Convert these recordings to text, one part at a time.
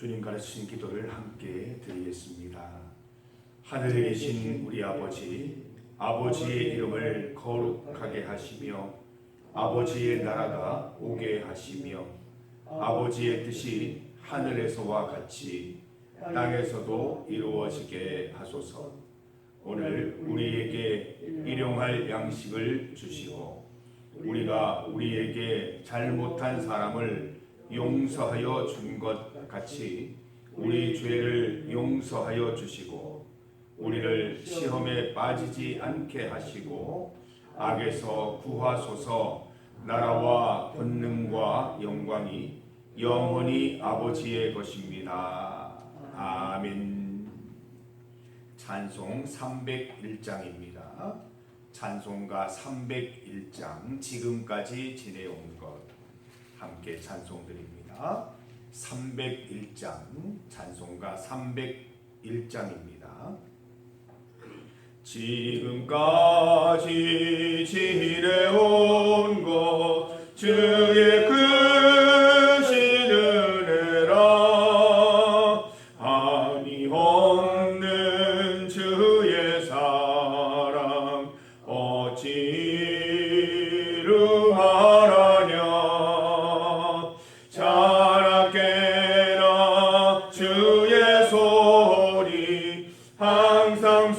주님 가르치신 기도를 함께 드리겠습니다. 하늘에 계신 우리 아버지, 아버지의 이름을 거룩하게 하시며 아버지의 나라가 오게 하시며 아버지의 뜻이 하늘에서와 같이 땅에서도 이루어지게 하소서. 오늘 우리에게 일용할 양식을 주시고 우리가 우리에게 잘못한 사람을 용서하여 준 것 같이 우리 죄를 용서하여 주시고 우리를 시험에 빠지지 않게 하시고 악에서 구하소서. 나라와 권능과 영광이 영원히 아버지의 것입니다. 아멘. 찬송 301장입니다. 찬송가 301장 지금까지 지내온 것 함께 찬송드립니다. 301장 찬송가 301장입니다. 지금까지 지내온 것 주의 크신 은혜라 한이 없는 주의 사랑 어찌로 말하냐 자랑케나 주의 소리 항상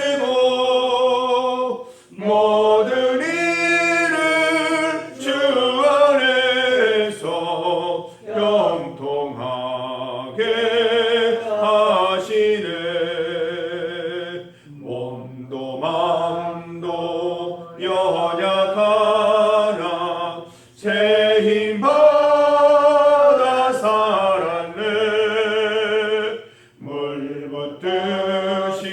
살려주시고 모든 일을 주 안에서 형통하게 하시네. 몸도 맘도 연약하나 새 힘 받아 살았네. 물 붓듯이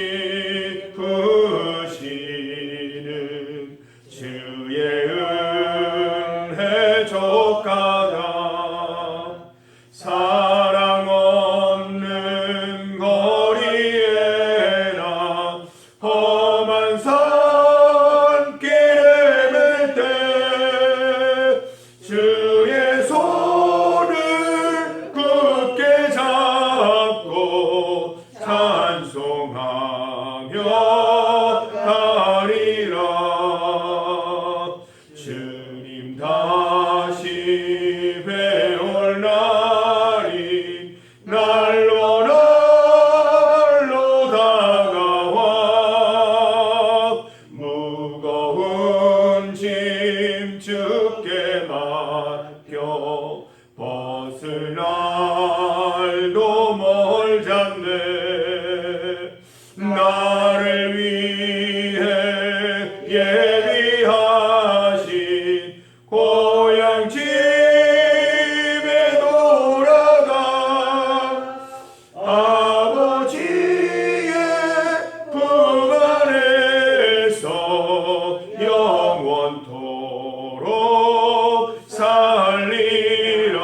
부으시는 주의 은혜 족하다. 사랑 없는 거리에나 험한 산길에 맬 때 주의 손을 굳게 잡고 찬송하며 가리라. 주님 다시 배울 날이 날로 날로 다가와 무거운 짐 주께 맡겨 벗을 날도 멀잖네. 나를 위해 예비하신 고향 집에 돌아가 아버지의 품 안에서 영원토록 살리라.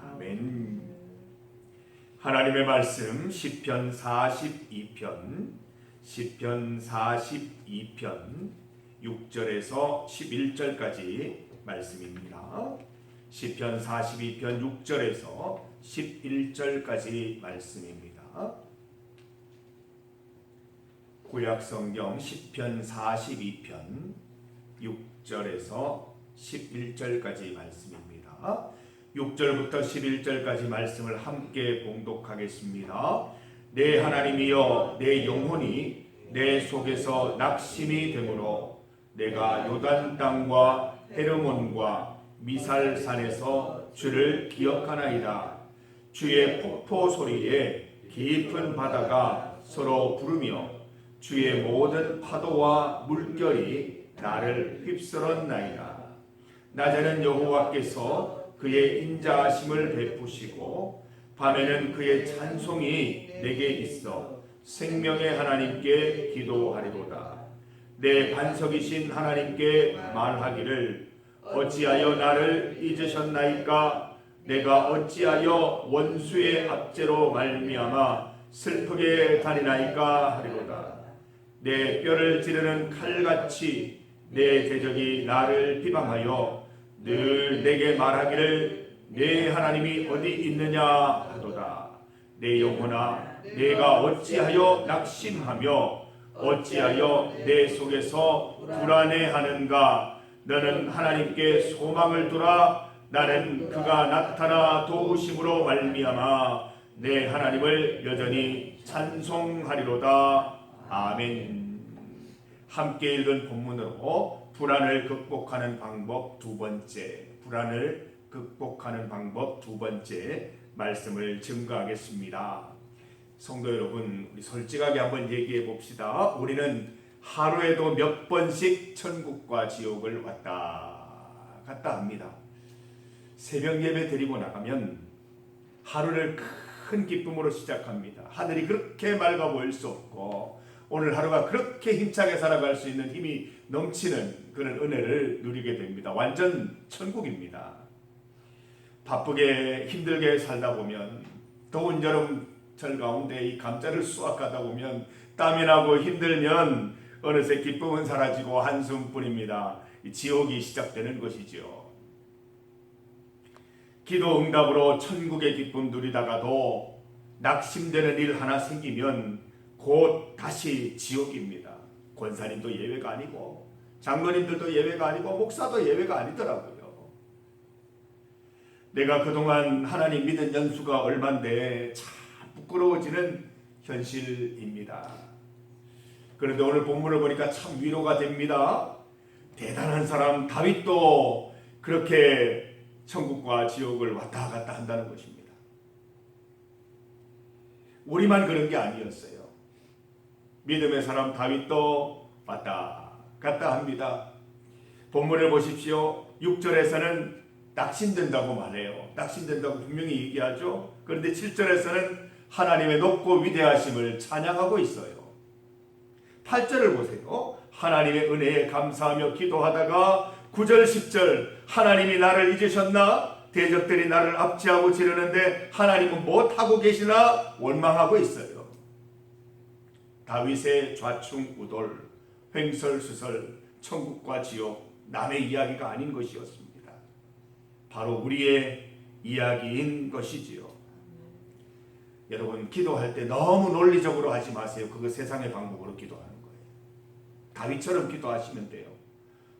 아멘. 하나님의 말씀 시편 42편 6절에서 11절까지 말씀입니다. 시편 42편 6절에서 11절까지 말씀입니다. 구약성경 시편 42편 6절에서 11절까지 말씀입니다. 6절부터 11절까지 말씀을 함께 봉독하겠습니다. 내 하나님이여 내 영혼이 내 속에서 낙심이 되므로 내가 요단 땅과 헤르몬과 미살산에서 주를 기억하나이다. 주의 폭포 소리에 깊은 바다가 서로 부르며 주의 모든 파도와 물결이 나를 휩쓸었나이다. 낮에는 여호와께서 그의 인자하심을 베푸시고 밤에는 그의 찬송이 내게 있어 생명의 하나님께 기도하리로다. 내 반석이신 하나님께 말하기를 어찌하여 나를 잊으셨나이까? 내가 어찌하여 원수의 압제로 말미암아 슬프게 다니나이까 하리로다. 내 뼈를 찌르는 칼같이 내 대적이 나를 비방하여 늘 내게 말하기를 내 하나님이 어디 있느냐 하도다. 내 영혼아 내가 어찌하여 낙심하며 어찌하여 내 속에서 불안해하는가. 너는 하나님께 소망을 두라. 나는 그가 나타나 도우심으로 말미암아 내 하나님을 여전히 찬송하리로다. 아멘. 함께 읽은 본문으로 불안을 극복하는 방법 두 번째, 불안을 극복하는 방법 두 번째 말씀을 증거하겠습니다. 성도 여러분, 우리 솔직하게 한번 얘기해 봅시다. 우리는 하루에도 몇 번씩 천국과 지옥을 왔다 갔다 합니다. 새벽 예배 드리고 나가면 하루를 큰 기쁨으로 시작합니다. 하늘이 그렇게 맑아 보일 수 없고 오늘 하루가 그렇게 힘차게 살아갈 수 있는 힘이 넘치는 그런 은혜를 누리게 됩니다. 완전 천국입니다. 바쁘게 힘들게 살다 보면, 더운 여름철 가운데 이 감자를 수확하다 보면, 땀이 나고 힘들면 어느새 기쁨은 사라지고 한숨뿐입니다. 지옥이 시작되는 것이죠. 기도 응답으로 천국의 기쁨 누리다가도 낙심되는 일 하나 생기면 곧 다시 지옥입니다. 권사님도 예외가 아니고 장로님들도 예외가 아니고 목사도 예외가 아니더라고요. 내가 그동안 하나님 믿은 연수가 얼만데 참 부끄러워지는 현실입니다. 그런데 오늘 본문을 보니까 참 위로가 됩니다. 대단한 사람 다윗도 그렇게 천국과 지옥을 왔다 갔다 한다는 것입니다. 우리만 그런 게 아니었어요. 믿음의 사람 다윗도 왔다 갔다 합니다. 본문을 보십시오. 6절에서는 낙심된다고 말해요. 낙심된다고 분명히 얘기하죠. 그런데 7절에서는 하나님의 높고 위대하심을 찬양하고 있어요. 8절을 보세요. 하나님의 은혜에 감사하며 기도하다가 9절 10절 하나님이 나를 잊으셨나? 대적들이 나를 압제하고 지르는데 하나님은 못하고 계시나? 원망하고 있어요. 다윗의 좌충우돌, 횡설수설, 천국과 지옥, 남의 이야기가 아닌 것이었습니다. 바로 우리의 이야기인 것이지요. 여러분, 기도할 때 너무 논리적으로 하지 마세요. 그거 세상의 방법으로 기도하는 거예요. 다윗처럼 기도하시면 돼요.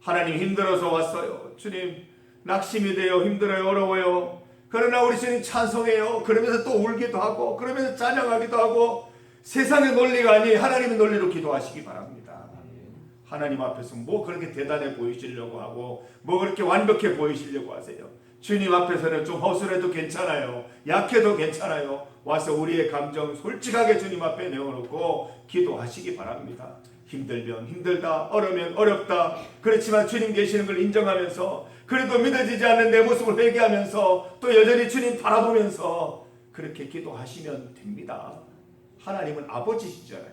하나님 힘들어서 왔어요. 주님 낙심이 돼요. 힘들어요. 어려워요. 그러나 우리 주님 찬송해요. 그러면서 또 울기도 하고 그러면서 찬양하기도 하고 세상의 논리가 아닌 하나님의 논리로 기도하시기 바랍니다. 하나님 앞에서 뭐 그렇게 대단해 보이시려고 하고 뭐 그렇게 완벽해 보이시려고 하세요. 주님 앞에서는 좀 허술해도 괜찮아요. 약해도 괜찮아요. 와서 우리의 감정 솔직하게 주님 앞에 내어놓고 기도하시기 바랍니다. 힘들면 힘들다, 어려우면 어렵다. 그렇지만 주님 계시는 걸 인정하면서 그래도 믿어지지 않는 내 모습을 회개하면서 또 여전히 주님 바라보면서 그렇게 기도하시면 됩니다. 하나님은 아버지시잖아요.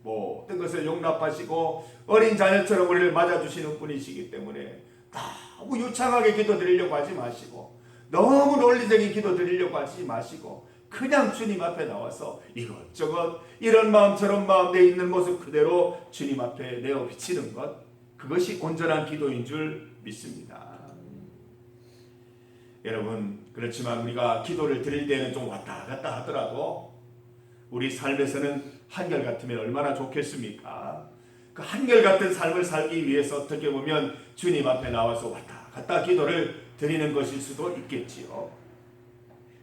모든 것을 용납하시고 어린 자녀처럼 우리를 맞아주시는 분이시기 때문에 너무 유창하게 기도드리려고 하지 마시고 너무 논리적인 기도드리려고 하지 마시고 그냥 주님 앞에 나와서 이것저것 이런 마음 저런 마음 내 있는 모습 그대로 주님 앞에 내어 비치는 것, 그것이 온전한 기도인 줄 믿습니다. 여러분, 그렇지만 우리가 기도를 드릴 때는 좀 왔다 갔다 하더라도 우리 삶에서는 한결같으면 얼마나 좋겠습니까? 그 한결같은 삶을 살기 위해서 어떻게 보면 주님 앞에 나와서 왔다 갔다 기도를 드리는 것일 수도 있겠지요.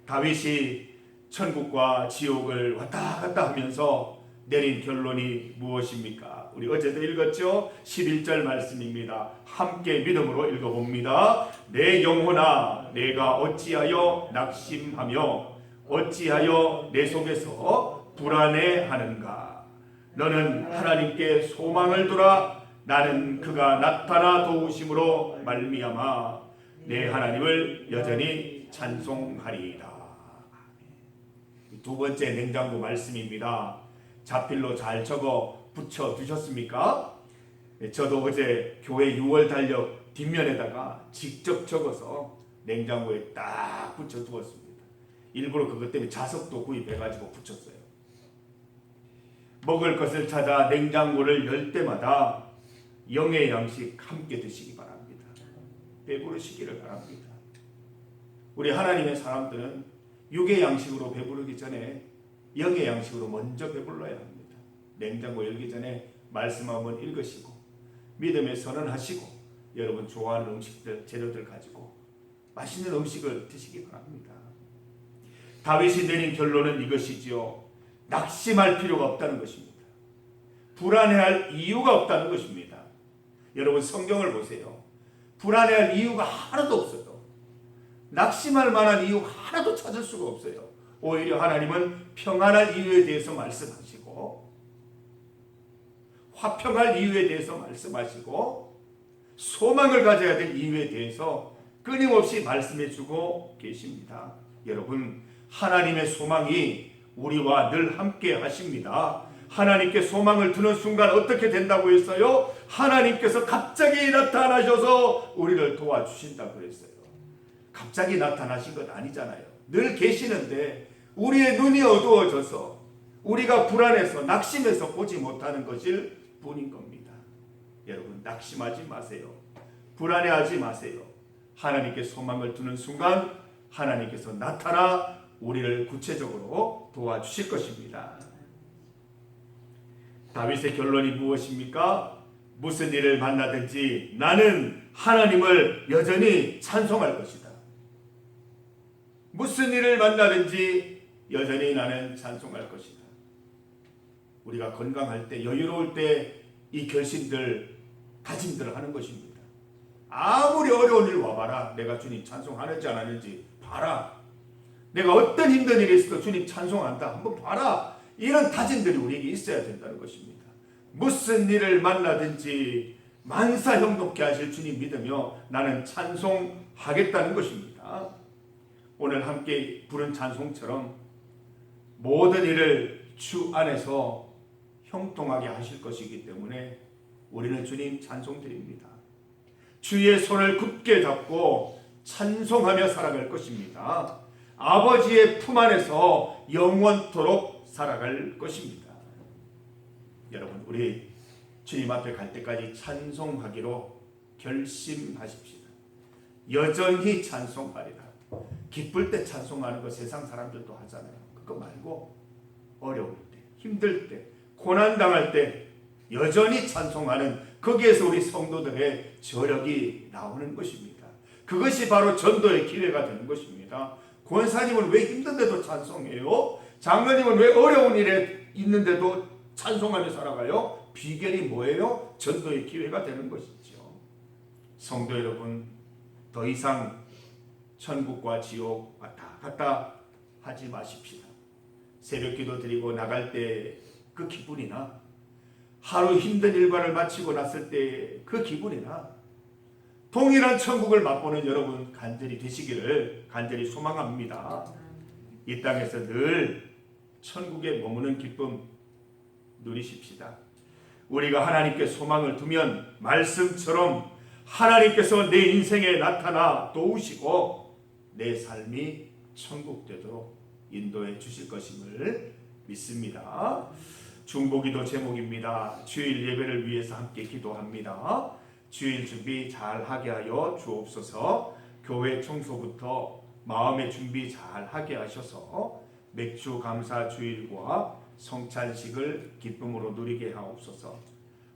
다윗이 천국과 지옥을 왔다 갔다 하면서 내린 결론이 무엇입니까? 우리 어제도 읽었죠? 11절 말씀입니다. 함께 믿음으로 읽어봅니다. 내 영혼아 내가 어찌하여 낙심하며 어찌하여 내 속에서 불안해하는가? 너는 하나님께 소망을 두라. 나는 그가 나타나 도우심으로 말미암아 내 하나님을 여전히 찬송하리이다. 두 번째 냉장고 말씀입니다. 자필로 잘 적어 붙여 두셨습니까? 저도 어제 교회 6월 달력 뒷면에다가 직접 적어서 냉장고에 딱 붙여 두었습니다. 일부러 그것 때문에 자석도 구입해가지고 붙였어요. 먹을 것을 찾아 냉장고를 열 때마다 영의 양식 함께 드시기 바랍니다. 배부르시기를 바랍니다. 우리 하나님의 사람들은 육의 양식으로 배부르기 전에 영의 양식으로 먼저 배불러야 합니다. 냉장고 열기 전에 말씀 한번 읽으시고 믿음의 선언하시고 여러분 좋아하는 음식들, 재료들 가지고 맛있는 음식을 드시기 바랍니다. 다윗이 내린 결론은 이것이지요. 낙심할 필요가 없다는 것입니다. 불안해할 이유가 없다는 것입니다. 여러분 성경을 보세요. 불안해할 이유가 하나도 없어요. 낙심할 만한 이유 하나도 찾을 수가 없어요. 오히려 하나님은 평안할 이유에 대해서 말씀하시고 화평할 이유에 대해서 말씀하시고 소망을 가져야 될 이유에 대해서 끊임없이 말씀해 주고 계십니다. 여러분 하나님의 소망이 우리와 늘 함께 하십니다. 하나님께 소망을 두는 순간 어떻게 된다고 했어요? 하나님께서 갑자기 나타나셔서 우리를 도와주신다고 했어요. 갑자기 나타나신 것 아니잖아요. 늘 계시는데 우리의 눈이 어두워져서 우리가 불안해서 낙심해서 보지 못하는 것일 뿐인 겁니다. 여러분 낙심하지 마세요. 불안해하지 마세요. 하나님께 소망을 두는 순간 하나님께서 나타나 우리를 구체적으로 도와주실 것입니다. 다윗의 결론이 무엇입니까? 무슨 일을 만나든지 나는 하나님을 여전히 찬송할 것이다. 무슨 일을 만나든지 여전히 나는 찬송할 것이다. 우리가 건강할 때 여유로울 때 이 결심들 다짐들을 하는 것입니다. 아무리 어려운 일 와봐라. 내가 주님 찬송하는지 안 하는지 봐라. 내가 어떤 힘든 일이 있어도 주님 찬송한다. 한번 봐라. 이런 다짐들이 우리에게 있어야 된다는 것입니다. 무슨 일을 만나든지 만사 형통케 하실 주님 믿으며 나는 찬송하겠다는 것입니다. 오늘 함께 부른 찬송처럼 모든 일을 주 안에서 형통하게 하실 것이기 때문에 우리는 주님 찬송드립니다. 주의 손을 굳게 잡고 찬송하며 살아갈 것입니다. 아버지의 품 안에서 영원토록 살아갈 것입니다. 여러분 우리 주님 앞에 갈 때까지 찬송하기로 결심하십시다. 여전히 찬송하리라. 기쁠 때 찬송하는 거 세상 사람들도 하잖아요. 그거 말고 어려울 때, 힘들 때, 고난당할 때 여전히 찬송하는 거기에서 우리 성도들의 저력이 나오는 것입니다. 그것이 바로 전도의 기회가 되는 것입니다. 권사님은 왜 힘든데도 찬송해요? 장로님은 왜 어려운 일에 있는데도 찬송하며 살아가요? 비결이 뭐예요? 전도의 기회가 되는 것이죠. 성도 여러분 더 이상 천국과 지옥 왔다 갔다 하지 마십시다. 새벽 기도 드리고 나갈 때 그 기분이나 하루 힘든 일과를 마치고 났을 때 그 기분이나 동일한 천국을 맛보는 여러분 간절히 되시기를 간절히 소망합니다. 이 땅에서 늘 천국에 머무는 기쁨 누리십시다. 우리가 하나님께 소망을 두면 말씀처럼 하나님께서 내 인생에 나타나 도우시고 내 삶이 천국 되도록 인도해 주실 것임을 믿습니다. 중보기도 제목입니다. 주일 예배를 위해서 함께 기도합니다. 주일 준비 잘 하게 하여 주옵소서. 교회 청소부터 마음의 준비 잘 하게 하셔서 맥주 감사 주일과 성찬식을 기쁨으로 누리게 하옵소서.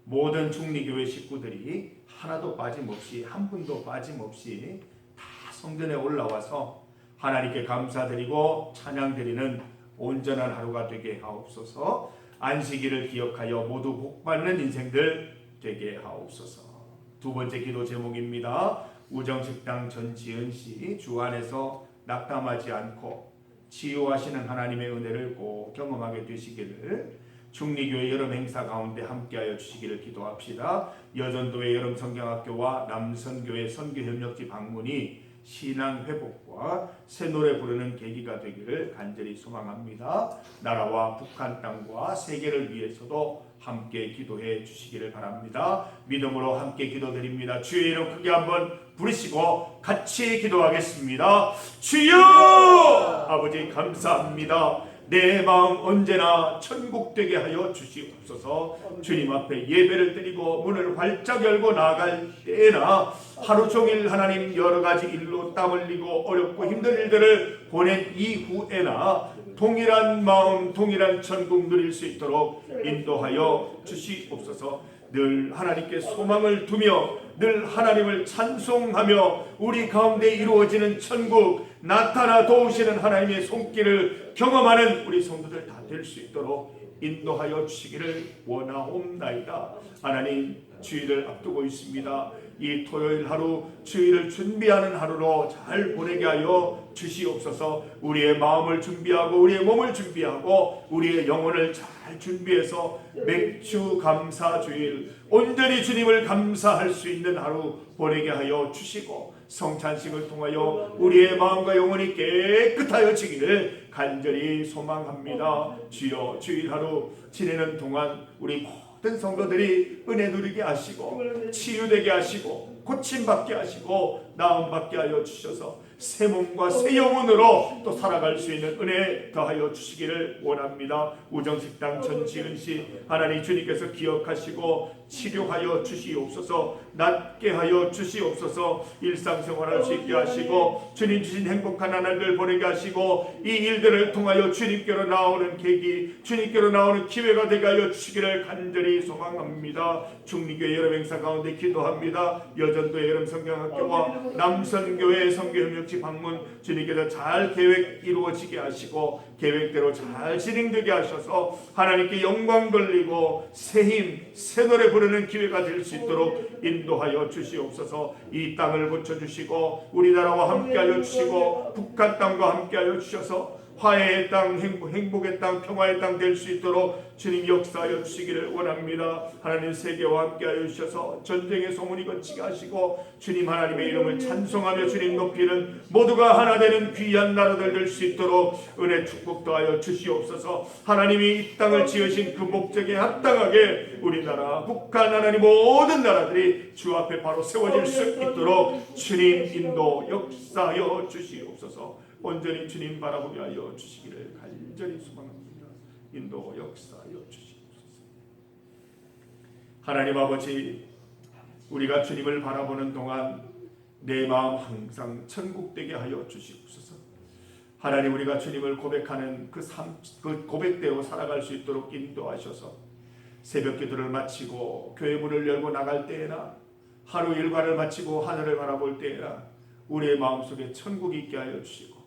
모든 중리교회 식구들이 하나도 빠짐없이 한 분도 빠짐없이 다 성전에 올라와서 하나님께 감사드리고 찬양드리는 온전한 하루가 되게 하옵소서. 안식일을 기억하여 모두 복받는 인생들 되게 하옵소서. 두 번째 기도 제목입니다. 우정식당 전지은씨 주 안에서 낙담하지 않고 치유하시는 하나님의 은혜를 꼭 경험하게 되시기를 중리교회 여름 행사 가운데 함께하여 주시기를 기도합시다. 여전도의 여름 성경학교와 남선교회 선교협력지 방문이 신앙 회복과 새 노래 부르는 계기가 되기를 간절히 소망합니다. 나라와 북한 땅과 세계를 위해서도 함께 기도해 주시기를 바랍니다. 믿음으로 함께 기도드립니다. 주의 이름 크게 한번 부르시고 같이 기도하겠습니다. 주여! 아버지 감사합니다. 내 마음 언제나 천국 되게 하여 주시옵소서. 주님 앞에 예배를 드리고 문을 활짝 열고 나아갈 때나 하루 종일 하나님 여러 가지 일로 땀 흘리고 어렵고 힘든 일들을 보낸 이후에나 동일한 마음, 동일한 천국 누릴 수 있도록 인도하여 주시옵소서. 늘 하나님께 소망을 두며 늘 하나님을 찬송하며 우리 가운데 이루어지는 천국, 나타나 도우시는 하나님의 손길을 경험하는 우리 성도들 다 될 수 있도록 인도하여 주시기를 원하옵나이다. 하나님, 주일을 앞두고 있습니다. 이 토요일 하루 주일을 준비하는 하루로 잘 보내게 하여 주시옵소서. 우리의 마음을 준비하고 우리의 몸을 준비하고 우리의 영혼을 잘 준비해서 맥주 감사 주일 온전히 주님을 감사할 수 있는 하루 보내게 하여 주시고, 성찬식을 통하여 우리의 마음과 영혼이 깨끗하여 지기를 간절히 소망합니다. 주여, 주일 하루 지내는 동안 우리 모든 성도들이 은혜 누리게 하시고 치유되게 하시고 고침받게 하시고 나음받게 하여 주셔서 새 몸과 새 영혼으로 또 살아갈 수 있는 은혜 더하여 주시기를 원합니다. 우정식당 전지은씨 하나님 주님께서 기억하시고 치료하여 주시옵소서. 낫게 하여 주시옵소서. 일상생활할 수 있게 하시고 주님 주신 행복한 하나님을 보내게 하시고 이 일들을 통하여 주님께로 나오는 계기, 주님께로 나오는 기회가 되게 하여 주시기를 간절히 소망합니다. 중리교회 여름 행사 가운데 기도합니다. 여전도의 여름 성경학교와 남선교회 선교협력지 방문 주님께서 잘 계획 이루어지게 하시고 계획대로 잘 진행되게 하셔서 하나님께 영광 돌리고 새 힘, 새 노래 부르는 기회가 될 수 있도록 인도하여 주시옵소서. 이 땅을 고쳐주시고 우리나라와 함께하여 주시고 북한 땅과 함께하여 주셔서 화해의 땅, 행복의 땅, 평화의 땅 될 수 있도록 주님 역사하여 주시기를 원합니다. 하나님 세계와 함께하여 주셔서 전쟁의 소문이 거치게 하시고 주님 하나님의 이름을 찬송하며 주님 높이는 모두가 하나 되는 귀한 나라들 될 수 있도록 은혜 축복 더하여 주시옵소서. 하나님이 이 땅을 지으신 그 목적에 합당하게 우리나라, 북한, 하나님 모든 나라들이 주 앞에 바로 세워질 수 있도록 주님 인도 역사하여 주시옵소서. 온전히 주님 바라보게 하여 주시기를 간절히 소망합니다. 인도 역사하여 주시옵소서. 하나님 아버지, 우리가 주님을 바라보는 동안 내 마음 항상 천국 되게 하여 주시옵소서. 하나님, 우리가 주님을 고백하는 그 고백대로 살아갈 수 있도록 인도하셔서 새벽 기도를 마치고 교회 문을 열고 나갈 때에나 하루 일과를 마치고 하늘을 바라볼 때에나 우리의 마음속에 천국이 있게 하여 주시고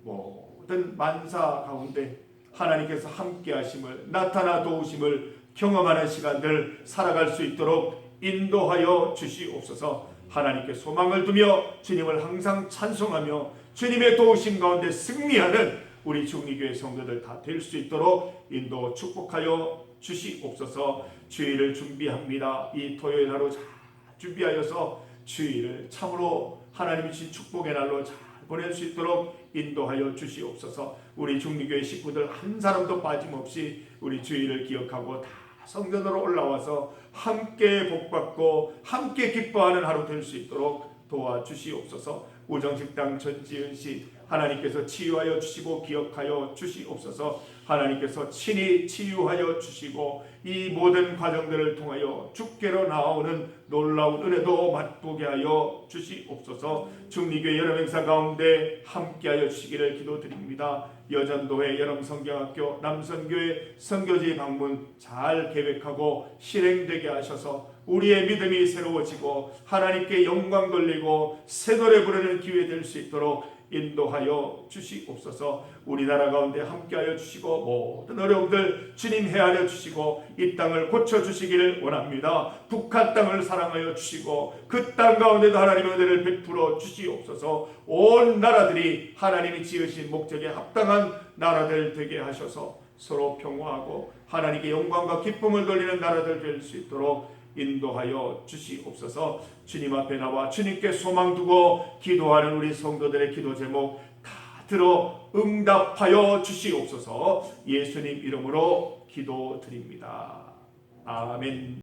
모든 만사 가운데 하나님께서 함께 하심을, 나타나 도우심을 경험하는 시간들 살아갈 수 있도록 인도하여 주시옵소서. 하나님께 소망을 두며 주님을 항상 찬송하며 주님의 도우심 가운데 승리하는 우리 중리교회 성도들 다 될 수 있도록 인도 축복하여 주시옵소서. 주일을 준비합니다. 이 토요일 하루 잘 준비하여서 주일을 참으로 하나님이 주신 축복의 날로 잘 보낼 수 있도록 인도하여 주시옵소서. 우리 중리교회 식구들 한 사람도 빠짐없이 우리 주일을 기억하고 다 성전으로 올라와서 함께 복받고 함께 기뻐하는 하루 될 수 있도록 도와주시옵소서. 우정식당 전지은씨 하나님께서 치유하여 주시고 기억하여 주시옵소서. 하나님께서 친히 치유하여 주시고 이 모든 과정들을 통하여 주께로 나오는 놀라운 은혜도 맛보게 하여 주시옵소서. 중리교회 여름 행사 가운데 함께하여 주시기를 기도드립니다. 여전도회 여름 성경학교, 남선교회 선교지 방문 잘 계획하고 실행되게 하셔서 우리의 믿음이 새로워지고 하나님께 영광 돌리고 새 노래 부르는 기회 될 수 있도록 인도하여 주시옵소서. 우리나라 가운데 함께하여 주시고 모든 어려움들 주님 헤아려 주시고 이 땅을 고쳐주시기를 원합니다. 북한 땅을 사랑하여 주시고 그 땅 가운데도 하나님의 은혜를 베풀어 주시옵소서. 온 나라들이 하나님이 지으신 목적에 합당한 나라들 되게 하셔서 서로 평화하고 하나님께 영광과 기쁨을 돌리는 나라들 될 수 있도록 인도하여 주시옵소서. 주님 앞에 나와 주님께 소망 두고 기도하는 우리 성도들의 기도 제목 다 들어 응답하여 주시옵소서. 예수님 이름으로 기도드립니다. 아멘.